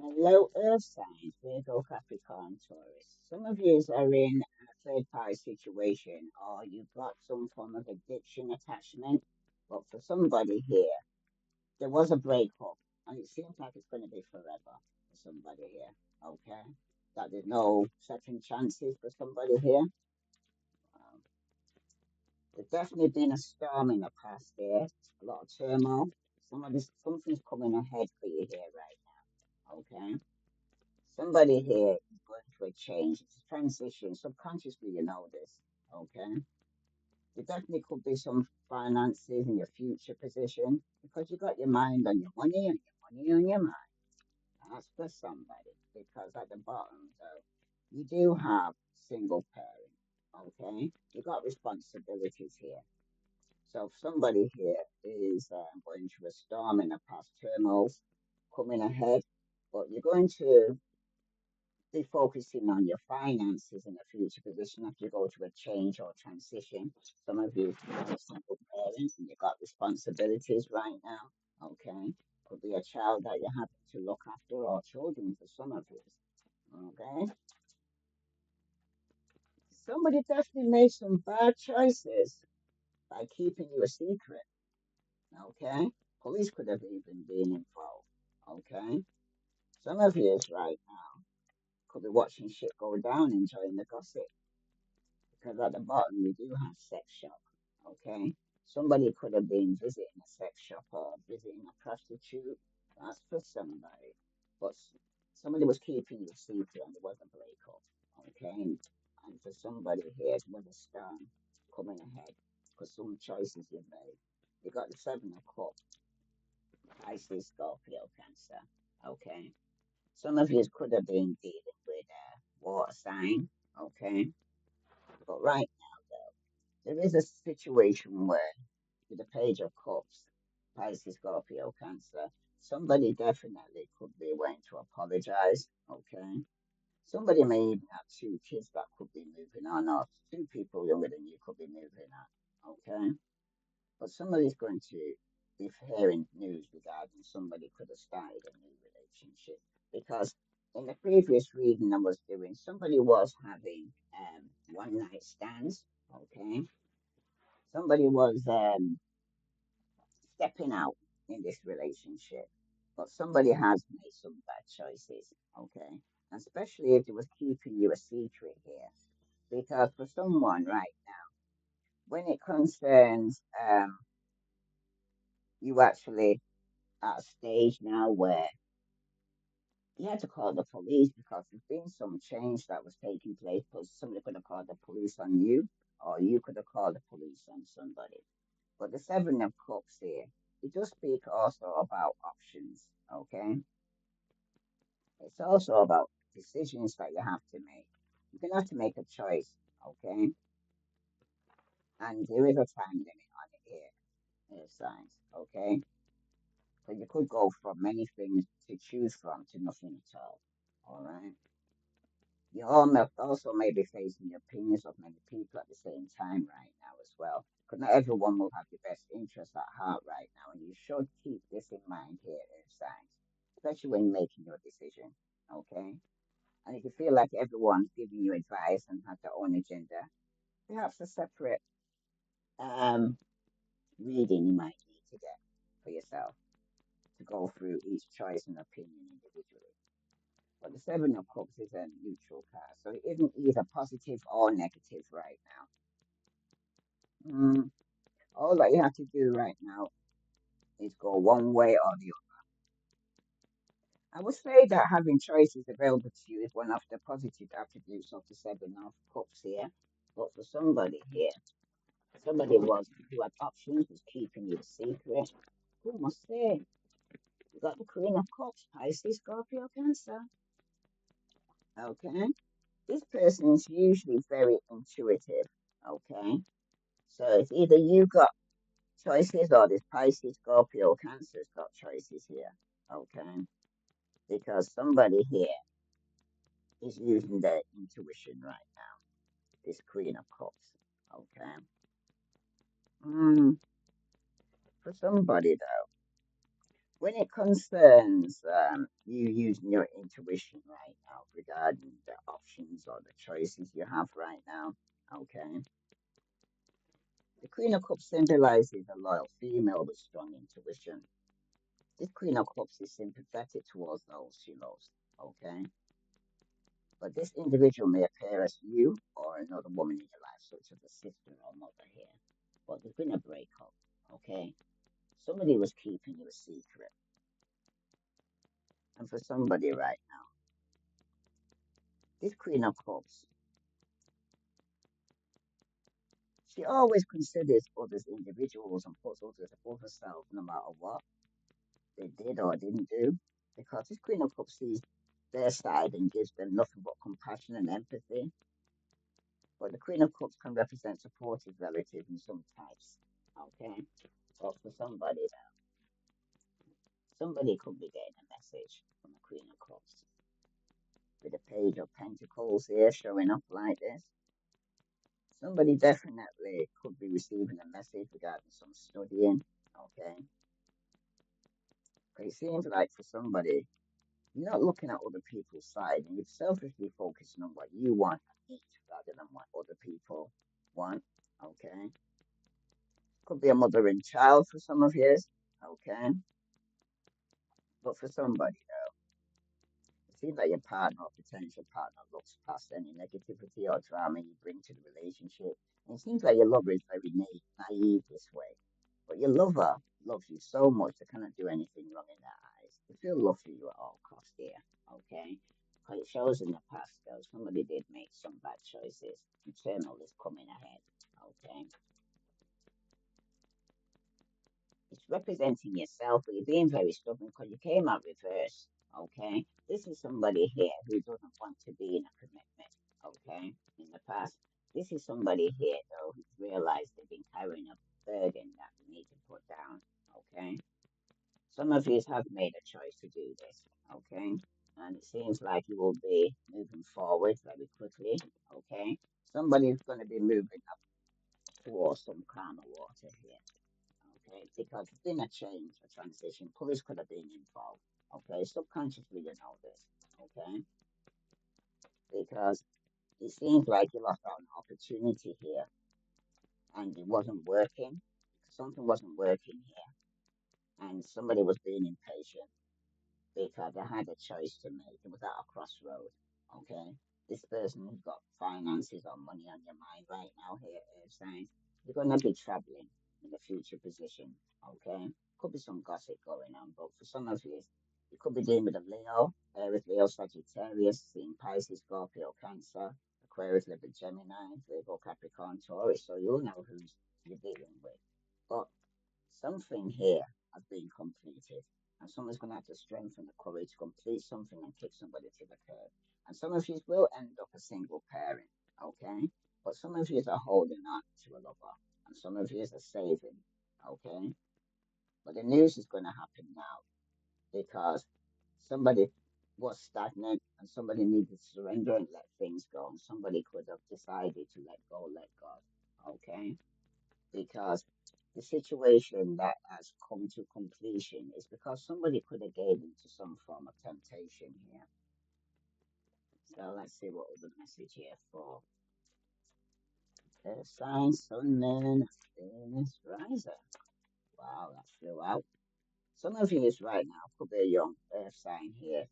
Hello, Earth signs, Virgo, Capricorn, Taurus. Some of you are in a third party situation or you've got some form of addiction attachment. But for somebody here, there was a breakup and it seems like it's going to be forever for somebody here. Okay? That there's no second chances for somebody here. Um, there's definitely been a storm in the past there, a lot of turmoil. Something's coming ahead for you here right now. Okay? Somebody here is going through a change. It's a transition. Subconsciously, you know this. Okay. There definitely could be some finances in your future position because you got your mind on your money and your money on your mind. That's for somebody because at the bottom, though, you do have single parent. Okay. You got responsibilities here. So if somebody here is going through a storm in the past turmoils coming ahead, but you're going to be focusing on your finances in the future position if you go to a change or transition. Some of you are single parents and you've got responsibilities right now. Okay. Could be a child that you have to look after or children for some of you. Okay. Somebody definitely made some bad choices by keeping you a secret. Okay. Police could have even been involved. Okay. Some of you right now could be watching shit go down, enjoying the gossip. Because at the bottom you do have sex shop. Okay, somebody could have been visiting a sex shop or visiting a prostitute. That's for somebody, but somebody was keeping you secret and there was a breakup. Okay, and for somebody here, it was a storm coming ahead because some choices you made. You got the Seven of Cups, Pisces, Scorpio, Cancer. Okay, some of you could have been dealing with a water sign. Okay, but right there is a situation where, with the Page of Cups, Pisces, Scorpio, Cancer, somebody definitely could be waiting to apologize. Okay. Somebody may even have two kids that could be moving on, or two people younger than you could be moving on. Okay. But somebody's going to be hearing news regarding somebody could have started a new relationship. Because in the previous reading I was doing, somebody was having one night stands. Okay, somebody was stepping out in this relationship, but somebody has made some bad choices, okay? Especially if it was keeping you a secret here. Because for someone right now, when it concerns you actually at a stage now where you had to call the police because there's been some change that was taking place because somebody could have called the police on you or you could have called the police on somebody. But the Seven of Cups here, it does speak also about options, okay? It's also about decisions that you have to make. You're going to have to make a choice, okay? And there is a time limit on it here, signs, okay? So you could go from many things to choose from to nothing at all right? You also may be facing the opinions of many people at the same time right now as well. Because not everyone will have your best interest at heart right now, and you should keep this in mind here, signs, especially when making your decision. Okay? And if you feel like everyone's giving you advice and has their own agenda, perhaps a separate um, reading you might need to get for yourself to go through each choice and opinion individually. But the Seven of Cups is a neutral card, so it isn't either positive or negative right now. All that you have to do right now is go one way or the other. I would say that having choices available to you is one of the positive attributes of the Seven of Cups here. But for somebody here, somebody who had options was keeping you a secret. Who must say? You got the Queen of Cups, Pisces, Scorpio, Cancer. Okay, this person is usually very intuitive. Okay, so it's either you got choices or this Pisces, Scorpio, Cancer's got choices here. Okay, because somebody here is using their intuition right now. This Queen of Cups. Okay. Mm, for somebody though, When it concerns you using your intuition right now regarding the options or the choices you have right now, okay, the Queen of Cups symbolizes a loyal female with strong intuition. This Queen of Cups is sympathetic towards those she loves, okay, but this individual may appear as you or another woman in your life, such as a sister or mother here, but there's been a breakup, okay. Somebody was keeping you a secret, and for somebody right now, this Queen of Cups, she always considers others individuals and puts others above herself no matter what they did or didn't do. Because this Queen of Cups sees their side and gives them nothing but compassion and empathy. But the Queen of Cups can represent supportive relatives in some types. Okay? But for somebody, somebody could be getting a message from the Queen of Cups. With the Page of Pentacles here showing up like this. Somebody definitely could be receiving a message regarding some studying. Okay? But it seems like for somebody, you're not looking at other people's side and you're selfishly focusing on what you want and need rather than what other people want. Okay. Could be a mother and child for some of you. Okay. But for somebody, it seems like your partner or potential partner looks past any negativity or drama you bring to the relationship. And it seems like your lover is very naive this way. But your lover loves you so much they cannot do anything wrong in their eyes. They feel love for you at all costs here, okay? Because it shows in the past, though, somebody did make some bad choices. Eternal is coming ahead, okay? It's representing yourself, but you're being very stubborn because you came out reverse, okay? This is somebody here who doesn't want to be in a commitment, okay? In the past, this is somebody here, though, who's realized they've been carrying a burden that they need to put down, okay? Some of you have made a choice to do this, okay? And it seems like you will be moving forward very quickly, okay? Somebody's going to be moving up towards some calmer water here, okay? Because it's been a change, a transition. Police could have been involved, okay? Subconsciously, you know this, okay? Because it seems like you lost out on an opportunity here and it wasn't working. Something wasn't working here and somebody was being impatient because I had a choice to make. It was at a crossroad. Okay, this person who's got finances or money on your mind right now here is saying you're gonna be traveling in the future position. Okay, could be some gossip going on, but for some of you, you could be dealing with a Leo, Aries, Leo, Sagittarius, seeing Pisces, Scorpio, Cancer, Aquarius, Libra, Gemini, Virgo, Capricorn, Taurus. So you'll know who's you're dealing with. But something here has been completed, and someone's going to have to strengthen the courage to complete something and kick somebody to the curb. And some of you will end up a single parent, okay? But some of you are holding on to a lover, and some of you are saving, okay? But the news is going to happen now because somebody was stagnant and somebody needed to surrender and let things go. And somebody could have decided to let go, let God, okay? Because the situation that has come to completion is because somebody could have gave into some form of temptation here. So let's see what was the message here for Earth sign, Sun, Moon, Venus, Riser. Wow, that flew out. Some of you is right now could be a young Earth sign here.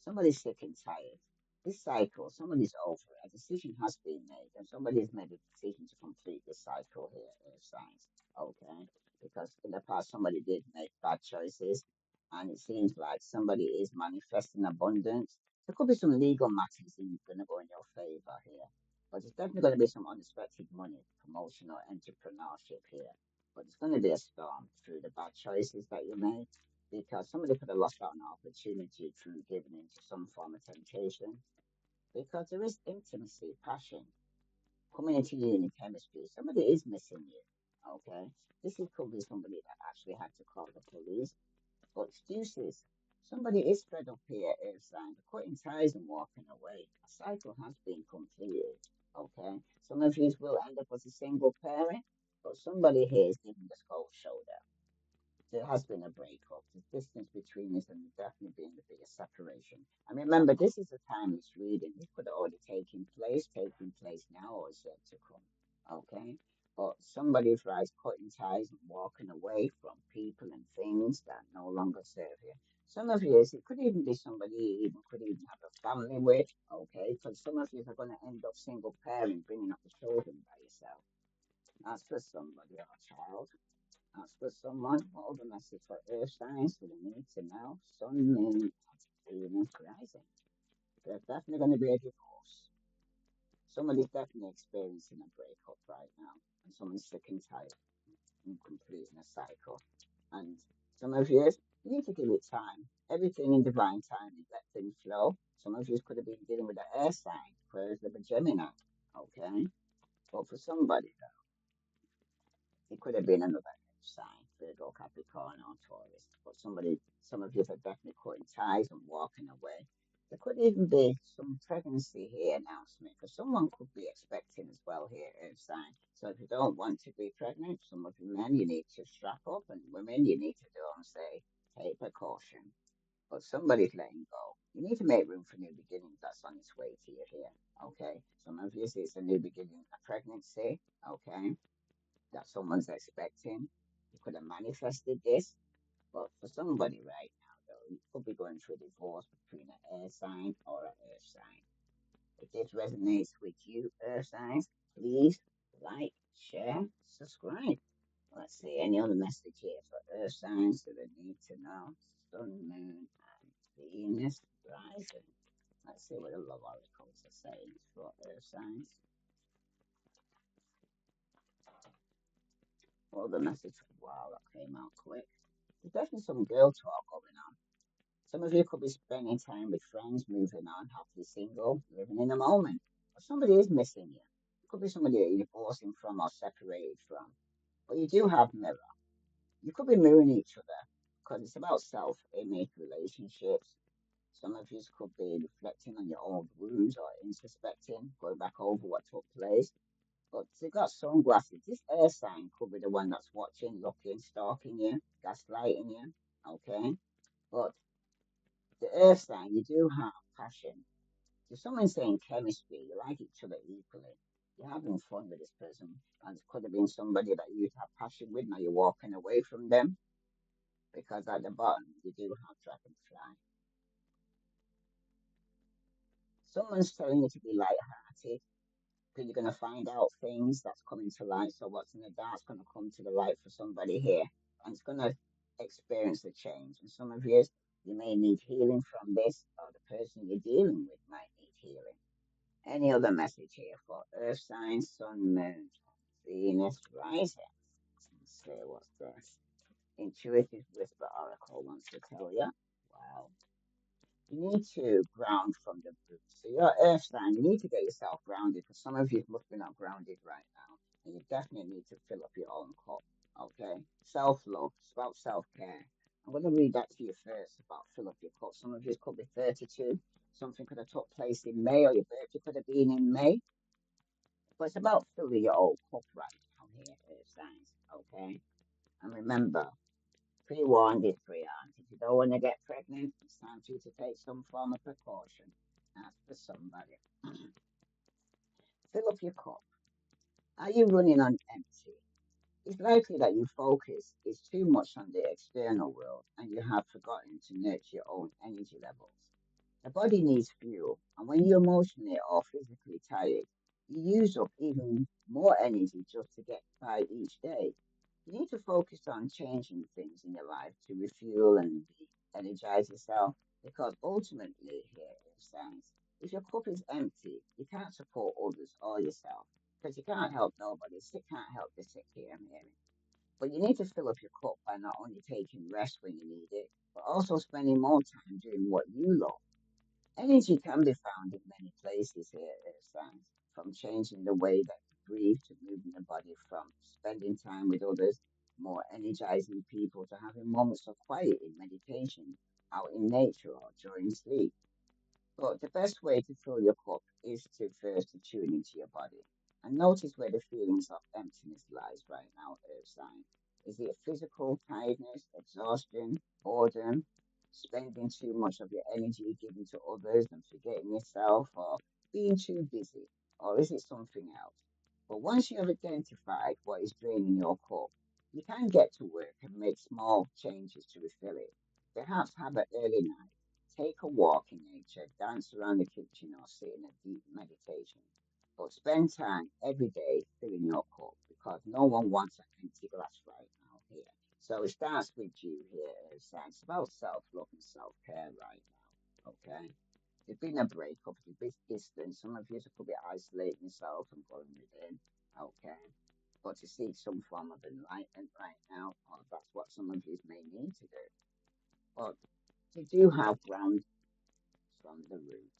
Somebody's sick and tired. This cycle, somebody's over it. A decision has been made, and somebody's made a decision to complete this cycle here, Earth signs. Okay, because in the past somebody did make bad choices, and it seems like somebody is manifesting abundance. There could be some legal matters going to go in your favor here, but there's definitely going to be some unexpected money, promotion, or entrepreneurship here. But it's going to be a storm through the bad choices that you made because somebody could have lost out on an opportunity through giving into some form of temptation. Because there is intimacy, passion coming into you in the chemistry. Somebody is missing you. Okay, this is probably somebody that actually had to call the police. But excuses. Somebody is fed up here, is cutting ties and walking away. A cycle has been completed. Okay, some of you will end up as a single parent, but somebody here is giving the cold shoulder. there has been a breakup. The distance between us and definitely been the biggest separation. And remember, this is a timeless reading. This could have already taking place now, or is yet to come. Okay? But somebody's right, cutting ties and walking away from people and things that no longer serve you. Some of you, it could even be somebody you even could even have a family with, okay? Because some of you are going to end up single parent, bringing up the children by yourself. That's for somebody or a child. As for someone, hold the message for earth signs for the need to know. Sun, moon, Venus rising. There's definitely going to be a divorce. Somebody's definitely experiencing a breakup right now, and someone's sick and tired and completing a cycle. And some of you need to give it time. Everything in divine time is let things flow. Some of you could have been dealing with an air sign, whereas they're a Gemini. Okay? But for somebody, it could have been another sign, Virgo, Capricorn, or Taurus. But some of you are definitely cutting ties and walking away. There could even be some pregnancy here announcement because someone could be expecting as well here, Earth sign. So if you don't want to be pregnant, some of you men, you need to strap up, and women, you need to do and say, take precaution. But somebody's letting go. You need to make room for new beginnings. That's on its way to you here. Okay. Some of you, it's a new beginning, a pregnancy. Okay, that someone's expecting. You could have manifested this, but for somebody right now, though, you could be going through a divorce between an air sign or an earth sign. If this resonates with you, earth signs, please like, share, subscribe. Let's see any other message here for earth signs that they need to know. Sun, moon, and Venus rising. Let's see what the love oracles are saying for earth signs. Well, the message, wow, that came out quick. There's definitely some girl talk going on. Some of you could be spending time with friends, moving on, happily single, living in the moment. But somebody is missing you. It could be somebody that you're divorcing from or separated from. But you do have mirror. You could be mirroring each other because it's about self-image relationships. Some of you could be reflecting on your own wounds or introspecting, going back over what took place. But you got sunglasses. This air sign could be the one that's watching, looking, stalking you, gaslighting you. Okay? But the earth sign, you do have passion. So someone saying chemistry, you like each other equally. You're having fun with this person. And it could have been somebody that you have passion with. Now you're walking away from them because at the bottom you do have dragonfly. Someone's telling you to be light-hearted because you're going to find out things that's coming to light. So what's in the dark's going to come to the light for somebody here, and it's going to experience the change. And some of you may need healing from this, or the person you're dealing with might need healing. Any other message here for Earth signs, Sun, Moon, Venus, rising? Let's see what's this. Intuitive Whisper Oracle wants to tell you. Wow. You need to ground from the roots. So your earth sign, you need to get yourself grounded because some of you must be not grounded right now. And you definitely need to fill up your own cup. Okay? Self-love. It's about self-care. I'm going to read that to you first about fill up your cup. Some of you could be 32. Something could have took place in May or your birthday could have been in May. But it's about filling your own cup right now here, earth signs. Okay? And remember, pre-warned is pre-armed. If you don't want to get pregnant, it's time for you to take some form of precaution. Ask for somebody. Fill up your cup. Are you running on empty? It's likely that your focus is too much on the external world and you have forgotten to nurture your own energy levels. The body needs fuel, and when you're emotionally or physically tired, you use up even more energy just to get by each day. You need to focus on changing things in your life to refuel and energize yourself because ultimately, here it stands. If your cup is empty, you can't support others or yourself because you can't help nobody. Sick can't help the sick here, I'm hearing. But you need to fill up your cup by not only taking rest when you need it, but also spending more time doing what you love. Energy can be found in many places here, Science, from changing the way that you breathe to moving the body, from spending time with others, more energizing people, to having moments of quiet in meditation, out in nature, or during sleep. But the best way to fill your cup is to first to tune into your body and notice where the feelings of emptiness lies right now, Earth sign. Is it physical tiredness, exhaustion, boredom, spending too much of your energy giving to others and forgetting yourself, or being too busy? Or is it something else? But once you have identified what is draining your cup, you can get to work and make small changes to refill it. Perhaps have an early night, take a walk in nature, dance around the kitchen, or sit in a deep meditation. But spend time every day filling your cup because no one wants an empty glass right now here. So it starts with you here. It's about self love and self care right now. Okay. There's been a breakup, there's been distance. Some of you could be isolating yourself and going within. Okay. But to seek some form of enlightenment right now, or that's what some of you may need to do. But you do have ground from the root.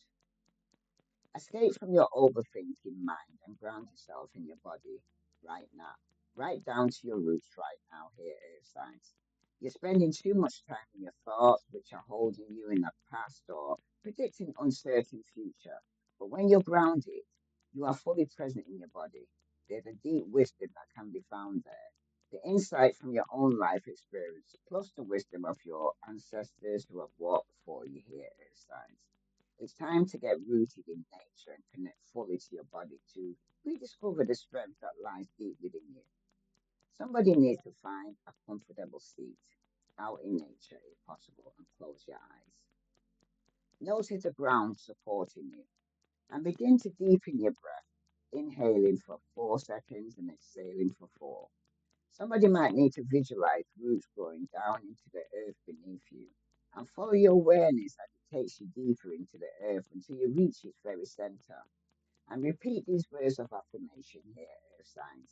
Escape from your overthinking mind and ground yourself in your body right now. Right down to your roots right now here, Earth Signs. You're spending too much time in your thoughts, which are holding you in the past or predicting uncertain future. But when you're grounded, you are fully present in your body. There's a deep wisdom that can be found there. The insight from your own life experience, plus the wisdom of your ancestors who have walked before you here, Earth Signs. It's time to get rooted in nature and connect fully to your body to rediscover the strength that lies deep within you. Somebody needs to find a comfortable seat out in nature if possible and close your eyes. Notice the ground supporting you and begin to deepen your breath, inhaling for 4 seconds and exhaling for four. Somebody might need to visualize roots growing down into the earth beneath you and follow your awareness as it takes you deeper into the earth until you reach its very center. And repeat these words of affirmation here, earth signs.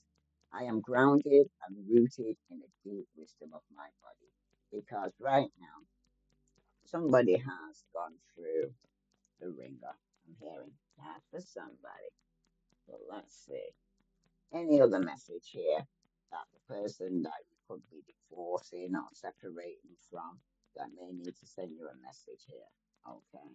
I am grounded and rooted in the deep wisdom of my body. Because right now, somebody has gone through the ringer. I'm hearing that for somebody. So let's see. Any other message here that the person that you could be divorcing or separating from that may need to send you a message here. Okay,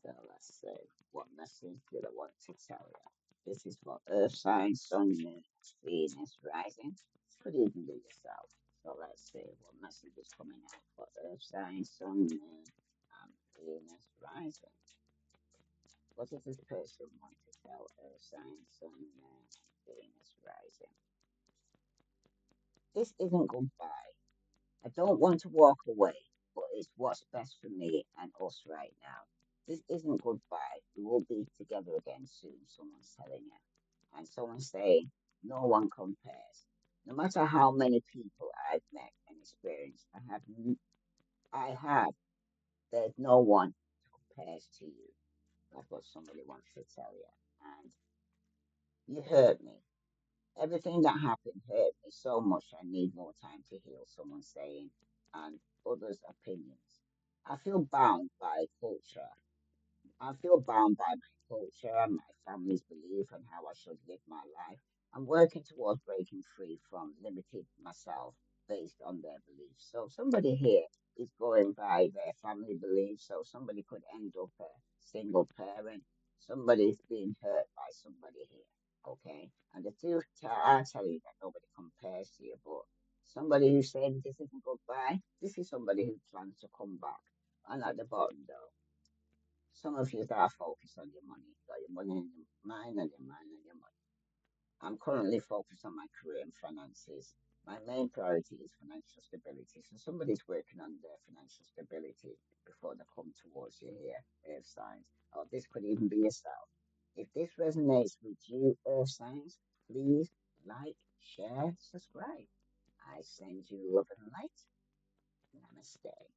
so let's see. What message do I want to tell you? This is for Earth sign, Sun, Moon, Venus, rising. Could even be yourself. So let's see what message is coming out for Earth sign, Sun, Moon, and Venus, rising. What does this person want to tell Earth sign, Sun, Moon, and Venus, rising? This isn't goodbye. I don't want to walk away, but it's what's best for me and us right now. This isn't goodbye. We will be together again soon, someone's telling you. And someone's saying, no one compares. No matter how many people I've met and experienced, I have, there's no one compares to you. That's what somebody wants to tell you. And you hurt me. Everything that happened hurt me so much I need more time to heal, someone's saying, and others' opinions. I feel bound by culture. I feel bound by my culture and my family's belief and how I should live my life. I'm working towards breaking free from limiting myself based on their beliefs. So somebody here is going by their family beliefs. So somebody could end up a single parent. Somebody's being hurt by somebody here. Okay. And the truth, I tell you that nobody compares to you, but somebody who's saying this isn't goodbye, this is somebody who plans to come back. And at the bottom though. Some of you are focused on your money. Got your money in your mind and your mind and your money. I'm currently focused on my career and finances. My main priority is financial stability. So somebody's working on their financial stability before they come towards you here, Earth signs. Or this could even be yourself. If this resonates with you, Earth signs, please like, share, subscribe. I send you love and light. Namaste.